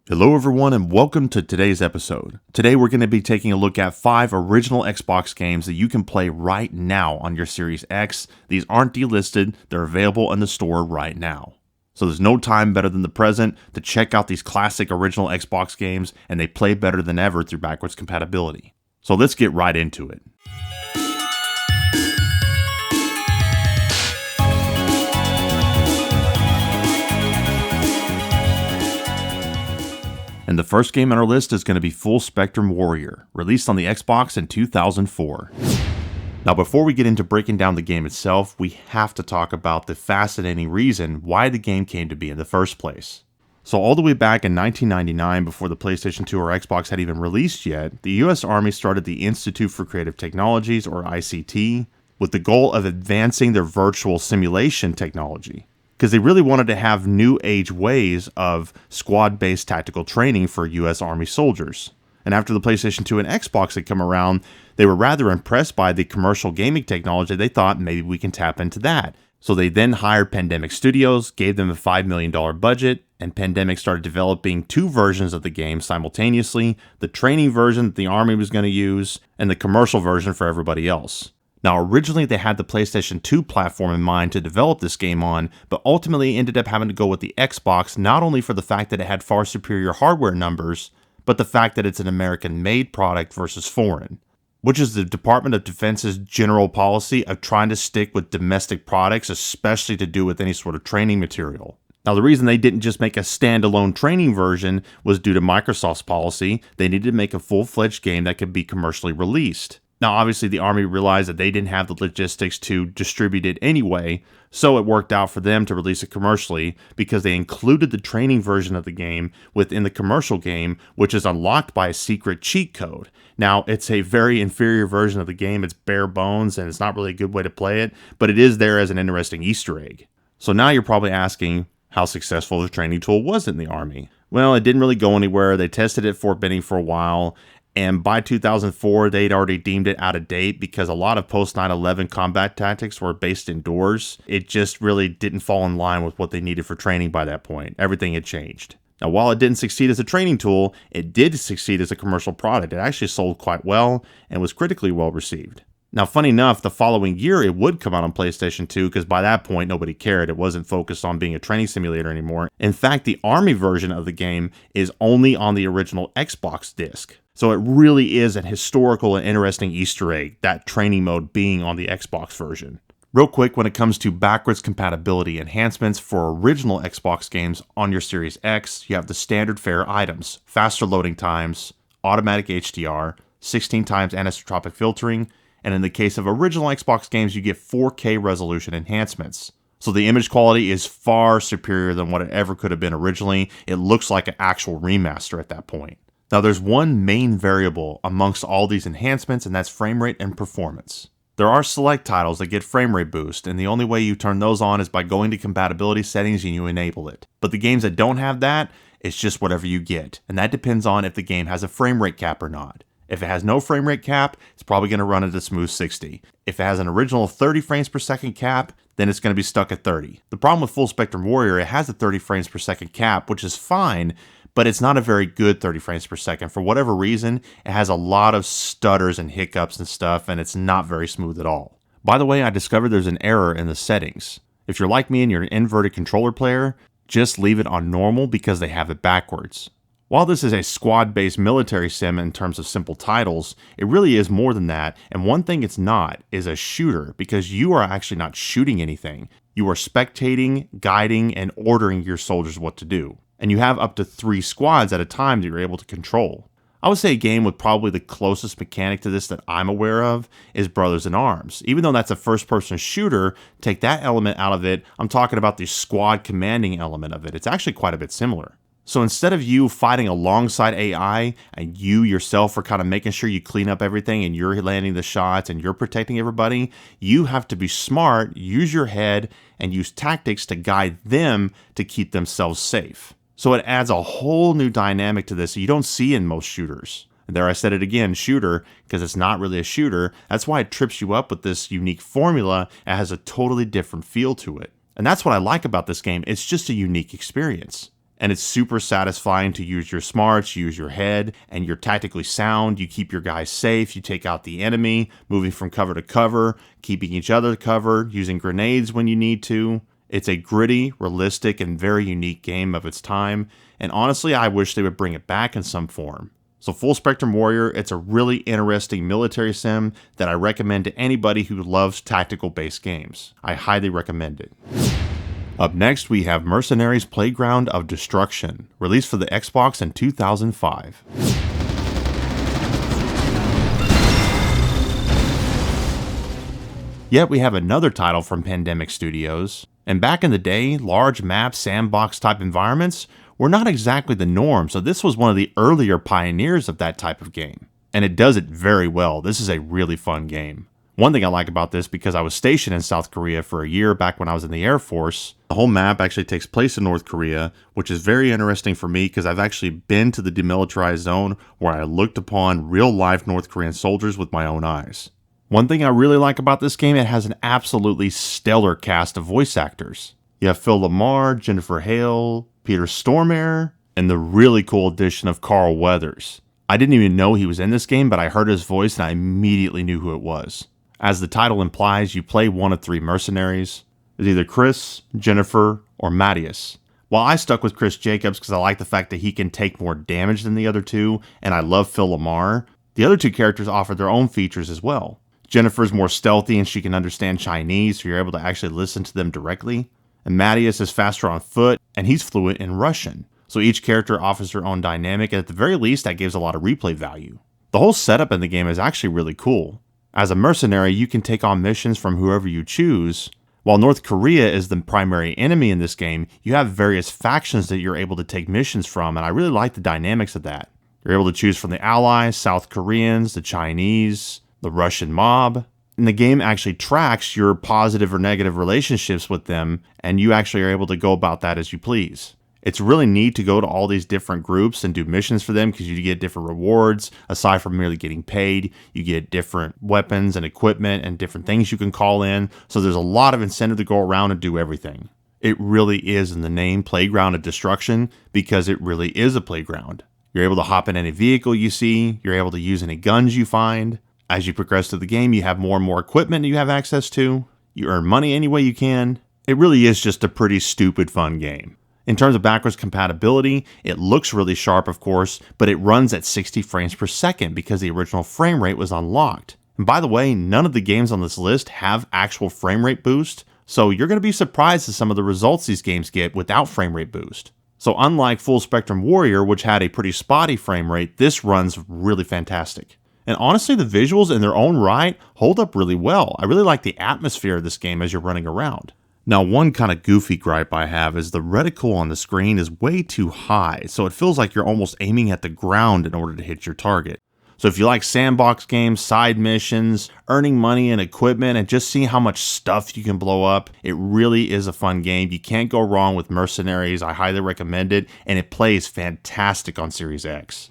Hello everyone and welcome to today's episode. Today we're going to be taking a look at 5 original Xbox games that you can play right now on your Series X. These aren't delisted, they're available in the store right now. So there's no time better than the present to check out these classic original Xbox games, and they play better than ever through backwards compatibility. So let's get right into it. And the first game on our list is going to be Full Spectrum Warrior, released on the Xbox in 2004. Now before we get into breaking down the game itself, we have to talk about the fascinating reason why the game came to be in the first place. So all the way back in 1999, before the PlayStation 2 or Xbox had even released yet, the US Army started the Institute for Creative Technologies, or ICT, with the goal of advancing their virtual simulation technology, because they really wanted to have new age ways of squad-based tactical training for US Army soldiers. And after the PlayStation 2 and Xbox had come around, they were rather impressed by the commercial gaming technology. They thought maybe we can tap into that. So they then hired Pandemic Studios, gave them a $5 million budget, and Pandemic started developing 2 versions of the game simultaneously, the training version that the Army was going to use, and the commercial version for everybody else. Now, originally they had the PlayStation 2 platform in mind to develop this game on, but ultimately ended up having to go with the Xbox, not only for the fact that it had far superior hardware numbers, but the fact that it's an American-made product versus foreign, which is the Department of Defense's general policy of trying to stick with domestic products, especially to do with any sort of training material. Now, the reason they didn't just make a standalone training version was due to Microsoft's policy. They needed to make a full-fledged game that could be commercially released. Now, obviously, the Army realized that they didn't have the logistics to distribute it anyway, so it worked out for them to release it commercially because they included the training version of the game within the commercial game, which is unlocked by a secret cheat code. Now, it's a very inferior version of the game. It's bare bones, and it's not really a good way to play it, but it is there as an interesting Easter egg. So now you're probably asking how successful the training tool was in the Army. Well, it didn't really go anywhere. They tested it at Fort Benning for a while, and by 2004, they'd already deemed it out of date because a lot of post 9/11 combat tactics were based indoors. It just really didn't fall in line with what they needed for training by that point. Everything had changed. Now, while it didn't succeed as a training tool, it did succeed as a commercial product. It actually sold quite well and was critically well received. Now, funny enough, the following year it would come out on PlayStation 2 because by that point nobody cared. It wasn't focused on being a training simulator anymore. In fact, the Army version of the game is only on the original Xbox disc. So it really is an historical and interesting Easter egg, that training mode being on the Xbox version. Real quick, when it comes to backwards compatibility enhancements for original Xbox games on your Series X, you have the standard fare items, faster loading times, automatic HDR, 16 times anisotropic filtering, and in the case of original Xbox games, you get 4K resolution enhancements. So the image quality is far superior than what it ever could have been originally. It looks like an actual remaster at that point. Now there's one main variable amongst all these enhancements, and that's frame rate and performance. There are select titles that get frame rate boost, and the only way you turn those on is by going to compatibility settings and you enable it. But the games that don't have that, it's just whatever you get, and that depends on if the game has a frame rate cap or not. If it has no frame rate cap, it's probably going to run at a smooth 60. If it has an original 30 frames per second cap, then it's going to be stuck at 30. The problem with Full Spectrum Warrior, it has a 30 frames per second cap, which is fine, but it's not a very good 30 frames per second. For whatever reason, it has a lot of stutters and hiccups and stuff, and it's not very smooth at all. By the way, I discovered there's an error in the settings. If you're like me and you're an inverted controller player, just leave it on normal because they have it backwards. While this is a squad-based military sim in terms of simple titles, it really is more than that, and one thing it's not is a shooter, because you are actually not shooting anything. You are spectating, guiding, and ordering your soldiers what to do. And you have up to 3 squads at a time that you're able to control. I would say a game with probably the closest mechanic to this that I'm aware of is Brothers in Arms. Even though that's a first-person shooter, take that element out of it, I'm talking about the squad commanding element of it. It's actually quite a bit similar. So instead of you fighting alongside AI and you yourself are kind of making sure you clean up everything and you're landing the shots and you're protecting everybody, you have to be smart, use your head, and use tactics to guide them to keep themselves safe. So it adds a whole new dynamic to this that you don't see in most shooters. And there I said it again, shooter, because it's not really a shooter. That's why it trips you up with this unique formula. It has a totally different feel to it. And that's what I like about this game. It's just a unique experience. And it's super satisfying to use your smarts, use your head, and you're tactically sound. You keep your guys safe, you take out the enemy, moving from cover to cover, keeping each other covered, using grenades when you need to. It's a gritty, realistic, and very unique game of its time, and honestly, I wish they would bring it back in some form. So Full Spectrum Warrior, it's a really interesting military sim that I recommend to anybody who loves tactical-based games. I highly recommend it. Up next, we have Mercenaries Playground of Destruction, released for the Xbox in 2005. Yet we have another title from Pandemic Studios, and back in the day, large map sandbox type environments were not exactly the norm, so this was one of the earlier pioneers of that type of game. And it does it very well. This is a really fun game. One thing I like about this, because I was stationed in South Korea for a year back when I was in the Air Force, the whole map actually takes place in North Korea, which is very interesting for me because I've actually been to the demilitarized zone where I looked upon real-life North Korean soldiers with my own eyes. One thing I really like about this game, it has an absolutely stellar cast of voice actors. You have Phil Lamar, Jennifer Hale, Peter Stormare, and the really cool addition of Carl Weathers. I didn't even know he was in this game, but I heard his voice and I immediately knew who it was. As the title implies, you play one of three mercenaries. It's either Chris, Jennifer, or Matthias. While I stuck with Chris Jacobs because I like the fact that he can take more damage than the other two, and I love Phil Lamar, the other two characters offer their own features as well. Jennifer's more stealthy and she can understand Chinese, so you're able to actually listen to them directly. And Matthias is faster on foot, and he's fluent in Russian. So each character offers their own dynamic, and at the very least, that gives a lot of replay value. The whole setup in the game is actually really cool. As a mercenary, you can take on missions from whoever you choose. While North Korea is the primary enemy in this game, you have various factions that you're able to take missions from, and I really like the dynamics of that. You're able to choose from the Allies, South Koreans, the Chinese, the Russian mob, and the game actually tracks your positive or negative relationships with them, and you actually are able to go about that as you please. It's really neat to go to all these different groups and do missions for them because you get different rewards. Aside from merely getting paid, you get different weapons and equipment and different things you can call in. So there's a lot of incentive to go around and do everything. It really is in the name Playground of Destruction because it really is a playground. You're able to hop in any vehicle you see. You're able to use any guns you find. As you progress through the game, you have more and more equipment you have access to. You earn money any way you can. It really is just a pretty stupid fun game. In terms of backwards compatibility, it looks really sharp, of course, but it runs at 60 frames per second because the original frame rate was unlocked. And by the way, none of the games on this list have actual frame rate boost, so you're going to be surprised at some of the results these games get without frame rate boost. So unlike Full Spectrum Warrior, which had a pretty spotty frame rate, this runs really fantastic. And honestly, the visuals in their own right hold up really well. I really like the atmosphere of this game as you're running around. Now, one kind of goofy gripe I have is the reticle on the screen is way too high, so it feels like you're almost aiming at the ground in order to hit your target. So if you like sandbox games, side missions, earning money and equipment, and just seeing how much stuff you can blow up, it really is a fun game. You can't go wrong with Mercenaries. I highly recommend it, and it plays fantastic on Series X.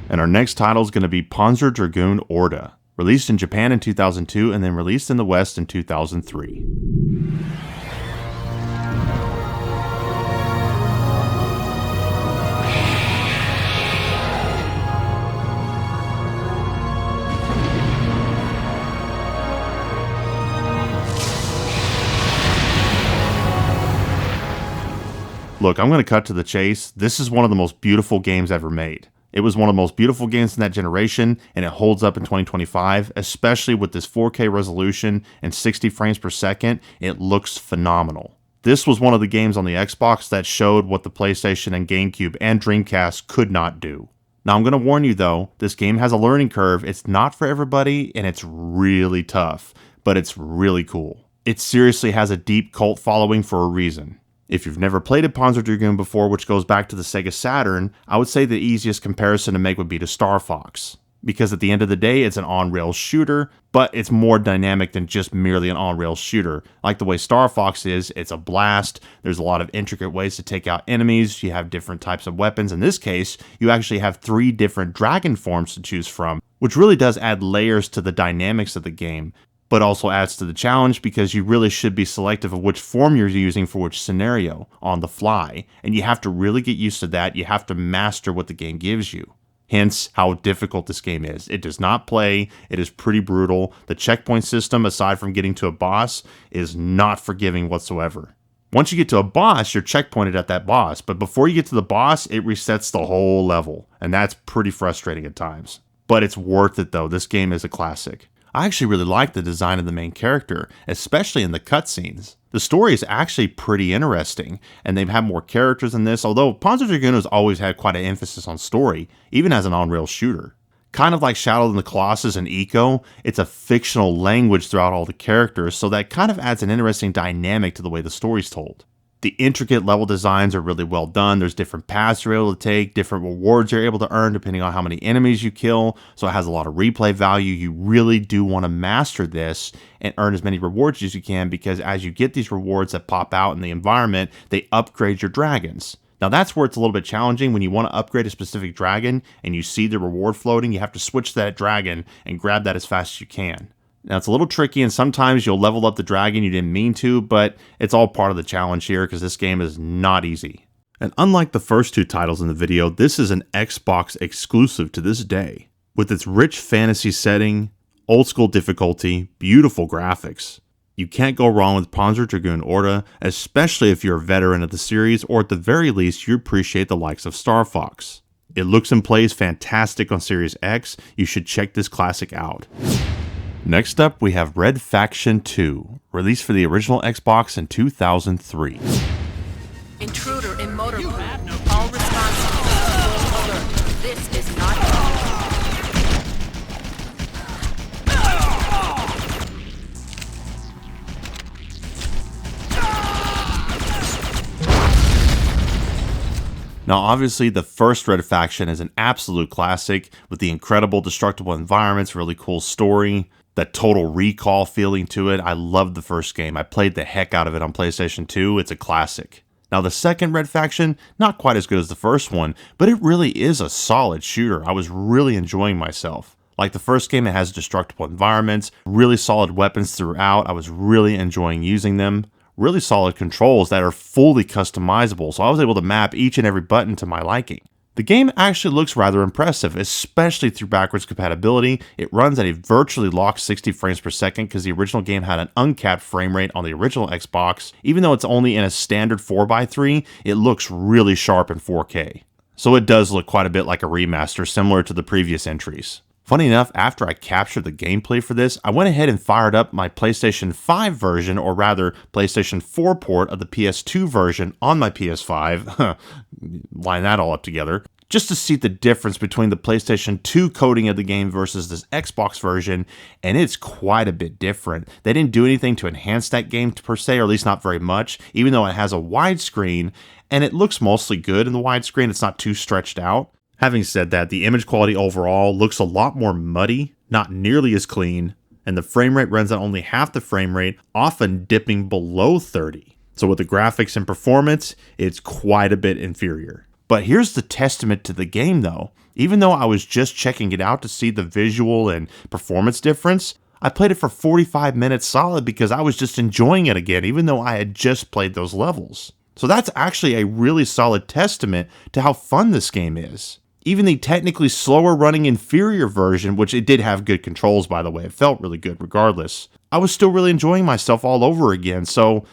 And our next title is going to be Panzer Dragoon Orta, released in Japan in 2002 and then released in the West in 2003. Look, I'm going to cut to the chase. This is one of the most beautiful games ever made. It was one of the most beautiful games in that generation, and it holds up in 2025, especially with this 4K resolution and 60 frames per second. It looks phenomenal. This was one of the games on the Xbox that showed what the PlayStation and GameCube and Dreamcast could not do. Now, I'm going to warn you though, this game has a learning curve. It's not for everybody, and it's really tough, but it's really cool. It seriously has a deep cult following for a reason. If you've never played a Panzer Dragoon before, which goes back to the Sega Saturn, I would say the easiest comparison to make would be to Star Fox. Because at the end of the day, it's an on-rails shooter, but it's more dynamic than just merely an on-rails shooter. Like the way Star Fox is, it's a blast, there's a lot of intricate ways to take out enemies, you have different types of weapons. In this case, you actually have 3 different dragon forms to choose from, which really does add layers to the dynamics of the game. but also adds to the challenge because you really should be selective of which form you're using for which scenario on the fly, and you have to really get used to that. You have to master what the game gives you. Hence how difficult this game is. It does not play, it is pretty brutal. The checkpoint system, aside from getting to a boss, is not forgiving whatsoever. Once you get to a boss, you're checkpointed at that boss, but before you get to the boss, it resets the whole level, and that's pretty frustrating at times. But it's worth it though, this game is a classic. I actually really like the design of the main character, especially in the cutscenes. The story is actually pretty interesting, and they've had more characters in this, although Panzer Dragoon has always had quite an emphasis on story, even as an on-rails shooter. Kind of like Shadow of the Colossus and Eco, it's a fictional language throughout all the characters, so that kind of adds an interesting dynamic to the way the story's told. The intricate level designs are really well done. There's different paths you're able to take, different rewards you're able to earn depending on how many enemies you kill, so it has a lot of replay value. You really do want to master this and earn as many rewards as you can, because as you get these rewards that pop out in the environment, they upgrade your dragons. Now that's where it's a little bit challenging. When you want to upgrade a specific dragon and you see the reward floating, you have to switch to that dragon and grab that as fast as you can. Now it's a little tricky, and sometimes you'll level up the dragon you didn't mean to, but it's all part of the challenge here because this game is not easy. And unlike the first two titles in the video, this is an Xbox exclusive to this day. With its rich fantasy setting, old school difficulty, beautiful graphics. You can't go wrong with Panzer Dragoon Orta, especially if you're a veteran of the series, or at the very least you appreciate the likes of Star Fox. It looks and plays fantastic on Series X. You should check this classic out. Next up, we have Red Faction 2, released for the original Xbox in 2003. Intruder in motor pool. All responsible. Full alert. This is not Now obviously the first Red Faction is an absolute classic with the incredible destructible environments, really cool story, that total recall feeling to it. I loved the first game. I played the heck out of it on PlayStation 2. It's a classic. Now the second Red Faction, not quite as good as the first one, but it really is a solid shooter. I was really enjoying myself. Like the first game, it has destructible environments, really solid weapons throughout. I was really enjoying using them. Really solid controls that are fully customizable, so I was able to map each and every button to my liking. The game actually looks rather impressive, especially through backwards compatibility. It runs at a virtually locked 60 frames per second because the original game had an uncapped frame rate on the original Xbox. Even though it's only in a standard 4x3, it looks really sharp in 4K. So it does look quite a bit like a remaster, similar to the previous entries. Funny enough, after I captured the gameplay for this, I went ahead and fired up my PlayStation 5 version, or rather PlayStation 4 port of the PS2 version on my PS5, line that all up together, just to see the difference between the PlayStation 2 coding of the game versus this Xbox version, and it's quite a bit different. They didn't do anything to enhance that game per se, or at least not very much, even though it has a widescreen, and it looks mostly good in the widescreen. It's not too stretched out. Having said that, the image quality overall looks a lot more muddy, not nearly as clean, and the frame rate runs at only half the frame rate, often dipping below 30. So with the graphics and performance, it's quite a bit inferior. But here's the testament to the game though. Even though I was just checking it out to see the visual and performance difference, I played it for 45 minutes solid because I was just enjoying it again, even though I had just played those levels. So that's actually a really solid testament to how fun this game is. Even the technically slower running inferior version, which it did have good controls by the way, it felt really good regardless, I was still really enjoying myself all over again, so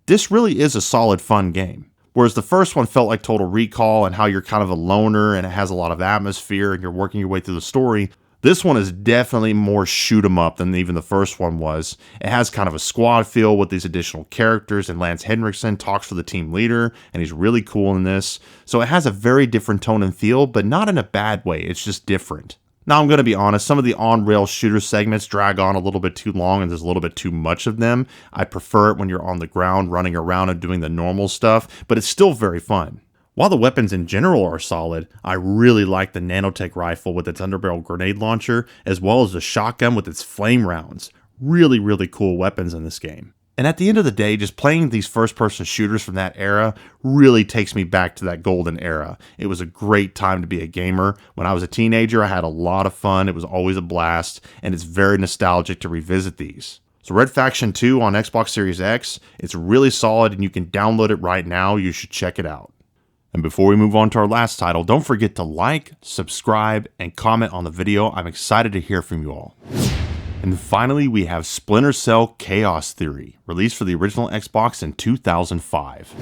this really is a solid fun game. Whereas the first one felt like Total Recall and how you're kind of a loner and it has a lot of atmosphere and you're working your way through the story, this one is definitely more shoot 'em up than even the first one was. It has kind of a squad feel with these additional characters, and Lance Henriksen talks for the team leader, and he's really cool in this. So it has a very different tone and feel, but not in a bad way, it's just different. Now I'm going to be honest, some of the on-rail shooter segments drag on a little bit too long and there's a little bit too much of them. I prefer it when you're on the ground running around and doing the normal stuff, but it's still very fun. While the weapons in general are solid, I really like the nanotech rifle with its underbarrel grenade launcher, as well as the shotgun with its flame rounds. Really, really cool weapons in this game. And at the end of the day, just playing these first-person shooters from that era really takes me back to that golden era. It was a great time to be a gamer. When I was a teenager, I had a lot of fun. It was always a blast, and it's very nostalgic to revisit these. So Red Faction 2 on Xbox Series X, it's really solid, and you can download it right now. You should check it out. And before we move on to our last title, don't forget to like, subscribe, and comment on the video. I'm excited to hear from you all. And finally, we have Splinter Cell Chaos Theory, released for the original Xbox in 2005.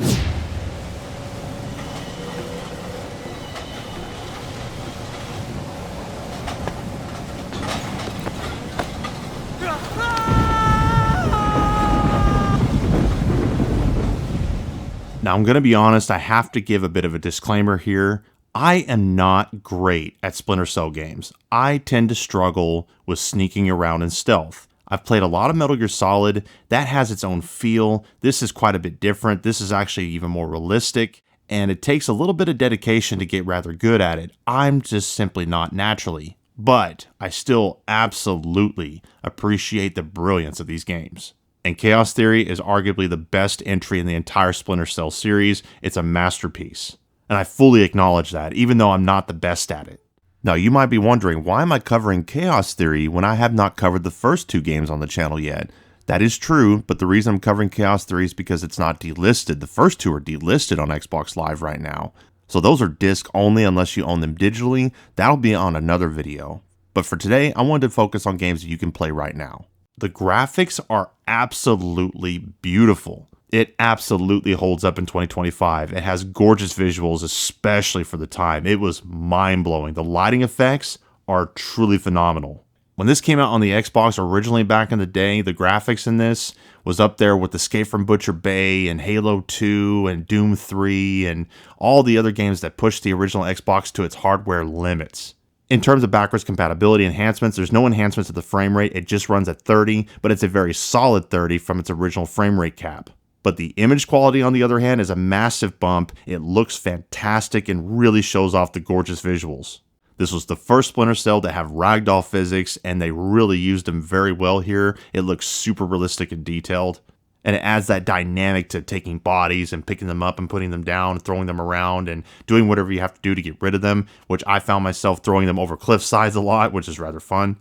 Now, I'm going to be honest, I have to give a bit of a disclaimer here. I am not great at Splinter Cell games. I tend to struggle with sneaking around in stealth. I've played a lot of Metal Gear Solid. That has its own feel. This is quite a bit different. This is actually even more realistic, and it takes a little bit of dedication to get rather good at it. I'm just simply not naturally. But I still absolutely appreciate the brilliance of these games. And Chaos Theory is arguably the best entry in the entire Splinter Cell series. It's a masterpiece. And I fully acknowledge that, even though I'm not the best at it. Now, you might be wondering, why am I covering Chaos Theory when I have not covered the first two games on the channel yet? That is true, but the reason I'm covering Chaos Theory is because it's not delisted. The first two are delisted on Xbox Live right now. So those are disc only unless you own them digitally. That'll be on another video. But for today, I wanted to focus on games that you can play right now. The graphics are absolutely beautiful. It absolutely holds up in 2025. It has gorgeous visuals, especially for the time. It was mind-blowing. The lighting effects are truly phenomenal. When this came out on the Xbox originally back in the day, the graphics in this was up there with Escape from Butcher Bay and Halo 2 and Doom 3 and all the other games that pushed the original Xbox to its hardware limits. In terms of backwards compatibility enhancements, there's no enhancements to the frame rate. It just runs at 30, but it's a very solid 30 from its original frame rate cap. But the image quality, on the other hand, is a massive bump. It looks fantastic and really shows off the gorgeous visuals. This was the first Splinter Cell to have ragdoll physics, and they really used them very well here. It looks super realistic and detailed. And it adds that dynamic to taking bodies and picking them up and putting them down, throwing them around, and doing whatever you have to do to get rid of them, which I found myself throwing them over cliff sides a lot, which is rather fun.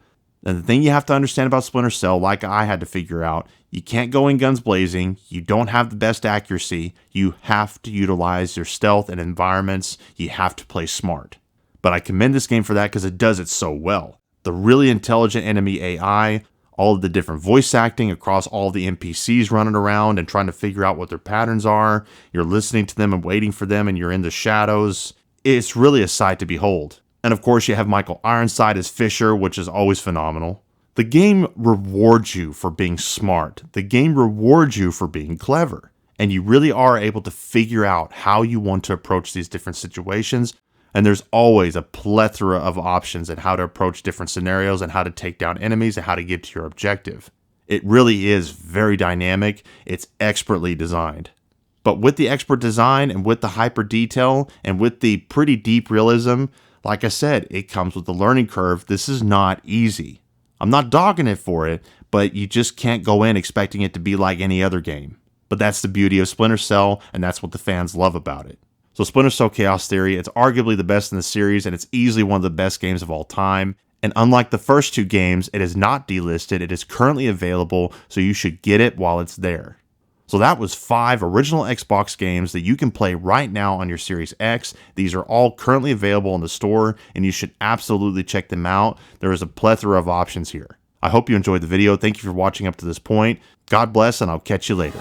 And the thing you have to understand about Splinter Cell, like I had to figure out, you can't go in guns blazing, you don't have the best accuracy, you have to utilize your stealth and environments, you have to play smart. But I commend this game for that because it does it so well. The really intelligent enemy AI, all of the different voice acting across all the NPCs running around and trying to figure out what their patterns are, you're listening to them and waiting for them and you're in the shadows. It's really a sight to behold. And of course you have Michael Ironside as Fisher, which is always phenomenal. The game rewards you for being smart. The game rewards you for being clever. And you really are able to figure out how you want to approach these different situations. And there's always a plethora of options and how to approach different scenarios and how to take down enemies and how to get to your objective. It really is very dynamic. It's expertly designed. But with the expert design and with the hyper detail and with the pretty deep realism, like I said, it comes with the learning curve. This is not easy. I'm not dogging it for it, but you just can't go in expecting it to be like any other game. But that's the beauty of Splinter Cell, and that's what the fans love about it. So Splinter Cell Chaos Theory, it's arguably the best in the series, and it's easily one of the best games of all time. And unlike the first two games, it is not delisted. It is currently available, so you should get it while it's there. So that was 5 original Xbox games that you can play right now on your Series X. These are all currently available in the store, and you should absolutely check them out. There is a plethora of options here. I hope you enjoyed the video. Thank you for watching up to this point. God bless, and I'll catch you later.